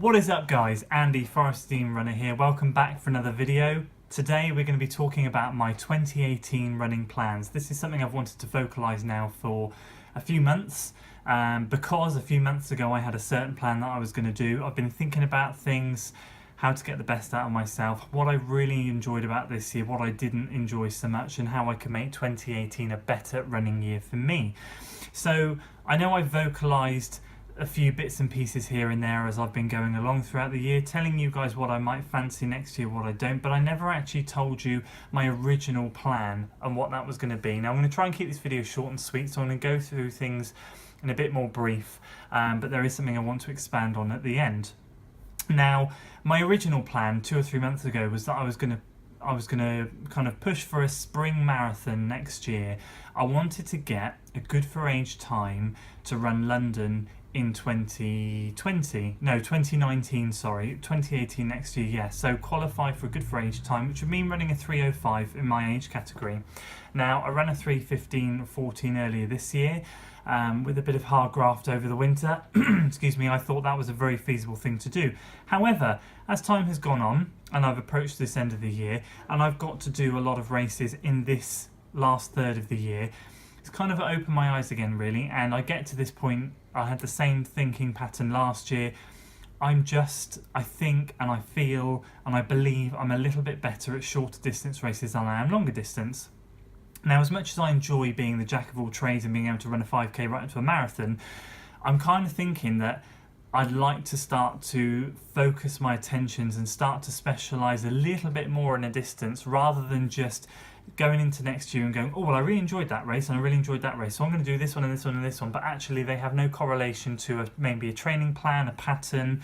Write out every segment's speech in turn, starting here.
What is up guys, Andy, Forest Steam Runner here. Welcome back for another video. Today we're going to be talking about my 2018 running plans. This is something I've wanted to vocalise now for a few months because a few months ago I had a certain plan that I was going to do. I've been thinking about things, how to get the best out of myself, what I really enjoyed about this year, what I didn't enjoy so much, and how I can make 2018 a better running year for me. So I know I've vocalised a few bits and pieces here and there as I've been going along throughout the year, telling you guys what I might fancy next year, what I don't, but I never actually told you my original plan and what that was going to be. Now I'm going to try and keep this video short and sweet, so I'm going to go through things in a bit more brief, but there is something I want to expand on at the end. Now, my original plan 2 or 3 months ago was that I was going to kind of push for a spring marathon next year. I wanted to get a good for age time to run London in 2019, sorry, 2018 next year, yeah. So qualify for a good for age time, which would mean running a 3:05 in my age category. Now, I ran a 3:15-14 earlier this year with a bit of hard graft over the winter. Excuse me, I thought that was a very feasible thing to do. However, as time has gone on and I've approached this end of the year and I've got to do a lot of races in this last third of the year, it's kind of opened my eyes again really, and I get to this point. I had the same thinking pattern last year. I think and I feel and I believe I'm a little bit better at shorter distance races than I am longer distance. Now, as much as I enjoy being the jack of all trades and being able to run a 5k right into a marathon, I'm kind of thinking that I'd like to start to focus my attentions and start to specialise a little bit more in a distance, rather than just going into next year and going, oh well, I really enjoyed that race and I really enjoyed that race, so I'm going to do this one and this one and this one, but actually they have no correlation to maybe a training plan, a pattern.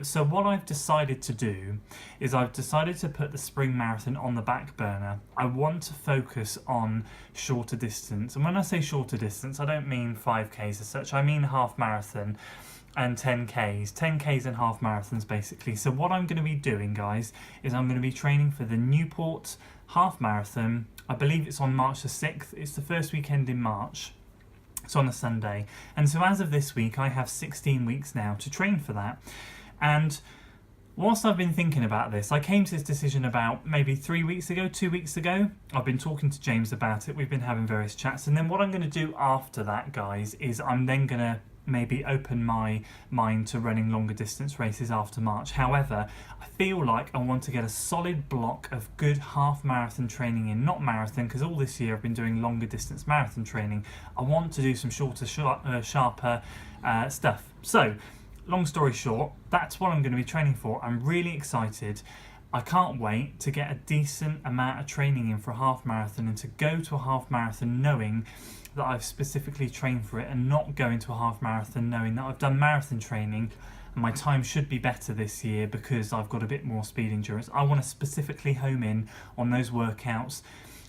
So what I've decided to do is I've decided to put the spring marathon on the back burner. I want to focus on shorter distance, and when I say shorter distance, I don't mean 5Ks as such, I mean half marathon and 10Ks and half marathons basically. So what I'm going to be doing, guys, is I'm going to be training for the Newport Half Marathon. I believe it's on March the 6th. It's the first weekend in March. It's on a Sunday. And so as of this week, I have 16 weeks now to train for that. And whilst I've been thinking about this, I came to this decision about maybe 2 weeks ago. I've been talking to James about it. We've been having various chats. And then what I'm going to do after that, guys, is I'm then going to maybe open my mind to running longer distance races after March. However, I feel like I want to get a solid block of good half marathon training in, not marathon, because all this year I've been doing longer distance marathon training. I want to do some shorter, sharper stuff. So, long story short, that's what I'm going to be training for. I'm really excited. I can't wait to get a decent amount of training in for a half marathon, and to go to a half marathon knowing that I've specifically trained for it, and not go into a half marathon knowing that I've done marathon training and my time should be better this year because I've got a bit more speed endurance. I want to specifically home in on those workouts,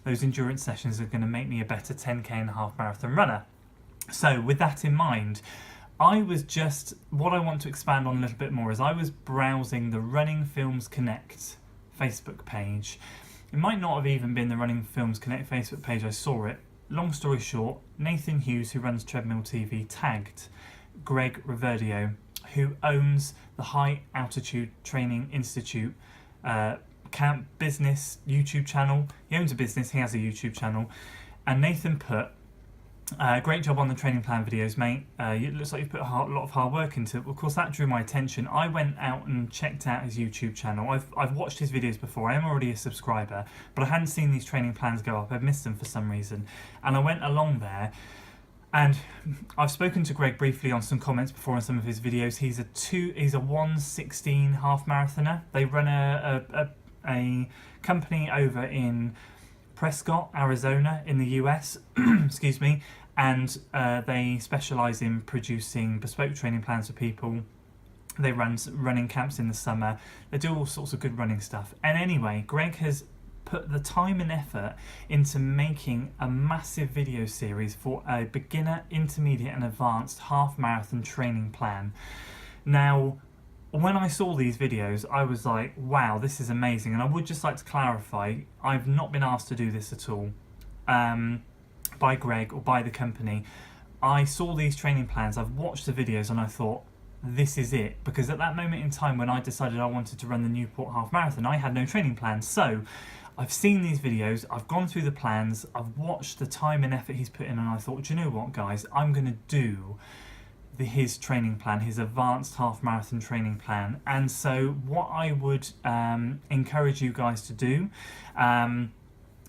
those endurance sessions that are going to make me a better 10k and a half marathon runner. So with that in mind, what I want to expand on a little bit more is I was browsing the Running Films Connect Facebook page. It might not have even been the Running Films Connect Facebook page I saw it. Long story short, Nathan Hughes, who runs Treadmill TV, tagged Greg Reverdio, who owns the High Altitute Training Institute business YouTube channel. He owns a business, he has a YouTube channel, and Nathan put, great job on the training plan videos, mate. It looks like you've put a lot of hard work into it. Of course, that drew my attention. I went out and checked out his YouTube channel. I've watched his videos before. I am already a subscriber, but I hadn't seen these training plans go up. I've missed them for some reason. And I went along there, and I've spoken to Greg briefly on some comments before on some of his videos. He's a 1:16 half marathoner. They run a company over in Prescott, Arizona in the US, excuse me, and they specialise in producing bespoke training plans for people. They run running camps in the summer. They do all sorts of good running stuff. And anyway, Greg has put the time and effort into making a massive video series for a beginner, intermediate and advanced half marathon training plan. Now, when I saw these videos, I was like, wow, this is amazing. And I would just like to clarify, I've not been asked to do this at all by Greg or by the company. I saw these training plans, I've watched the videos, and I thought, this is it. Because at that moment in time when I decided I wanted to run the Newport Half Marathon, I had no training plan. So I've seen these videos, I've gone through the plans, I've watched the time and effort he's put in, and I thought, do you know what, guys, I'm going to do his training plan, his advanced half marathon training plan. And so what I would encourage you guys to do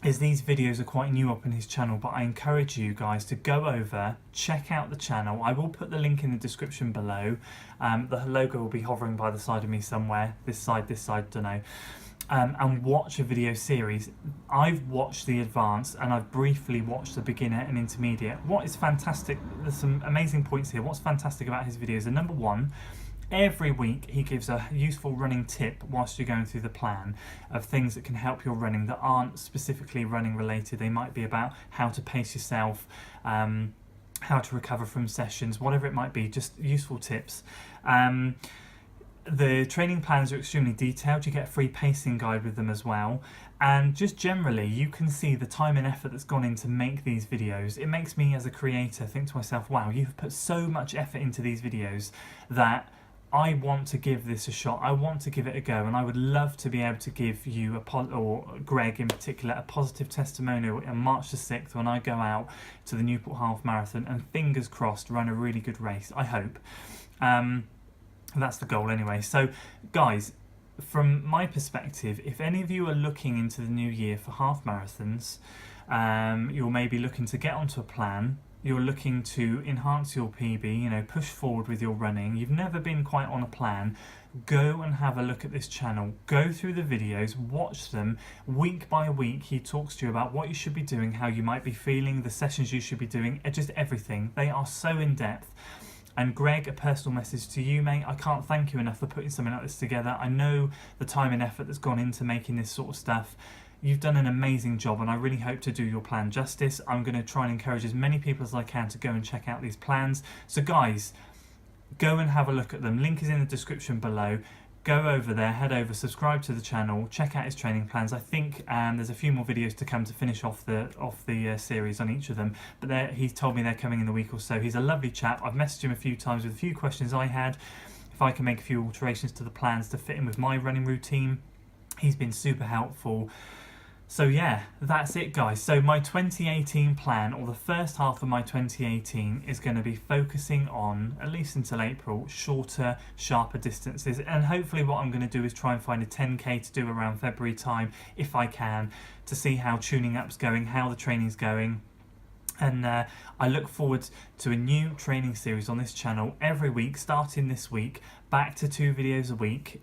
is, these videos are quite new up in his channel, but I encourage you guys to go over, check out the channel. I will put the link in the description below. The logo will be hovering by the side of me somewhere, this side, don't know. And watch a video series. I've watched the advanced and I've briefly watched the beginner and intermediate. What is fantastic, there's some amazing points here. What's fantastic about his videos are, number one, every week he gives a useful running tip whilst you're going through the plan of things that can help your running that aren't specifically running related. They might be about how to pace yourself, how to recover from sessions, whatever it might be, just useful tips. The training plans are extremely detailed. You get a free pacing guide with them as well. And just generally, you can see the time and effort that's gone in to make these videos. It makes me as a creator think to myself, wow, you've put so much effort into these videos that I want to give this a shot. I want to give it a go, and I would love to be able to give you, or Greg in particular, a positive testimonial on March the 6th when I go out to the Newport Half Marathon and, fingers crossed, run a really good race, I hope. That's the goal anyway. So guys, from my perspective, if any of you are looking into the new year for half marathons, you're maybe looking to get onto a plan, you're looking to enhance your PB, push forward with your running, you've never been quite on a plan, go and have a look at this channel. Go through the videos, watch them. Week by week he talks to you about what you should be doing, how you might be feeling, the sessions you should be doing, just everything. They are so in depth. And Greg, a personal message to you, mate. I can't thank you enough for putting something like this together. I know the time and effort that's gone into making this sort of stuff. You've done an amazing job, and I really hope to do your plan justice. I'm going to try and encourage as many people as I can to go and check out these plans. So guys, go and have a look at them. Link is in the description below. Go over there, head over, subscribe to the channel, check out his training plans. I think there's a few more videos to come to finish off the series on each of them, but he's told me they're coming in a week or so. He's a lovely chap. I've messaged him a few times with a few questions I had, if I can make a few alterations to the plans to fit in with my running routine. He's been super helpful. So yeah, that's it, guys. So my 2018 plan, or the first half of my 2018, is going to be focusing on, at least until April, shorter, sharper distances. And hopefully what I'm going to do is try and find a 10k to do around February time, if I can, to see how tuning up's going, how the training's going. And I look forward to a new training series on this channel every week, starting this week, back to 2 videos a week.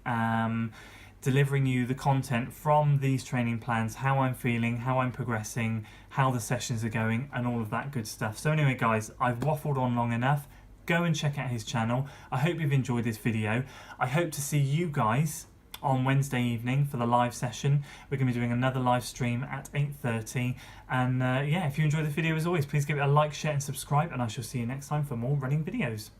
Delivering you the content from these training plans, how I'm feeling, how I'm progressing, how the sessions are going, and all of that good stuff. So anyway, guys, I've waffled on long enough. Go and check out his channel. I hope you've enjoyed this video. I hope to see you guys on Wednesday evening for the live session. We're going to be doing another live stream at 8:30. And yeah, if you enjoyed the video, as always, please give it a like, share and subscribe, and I shall see you next time for more running videos.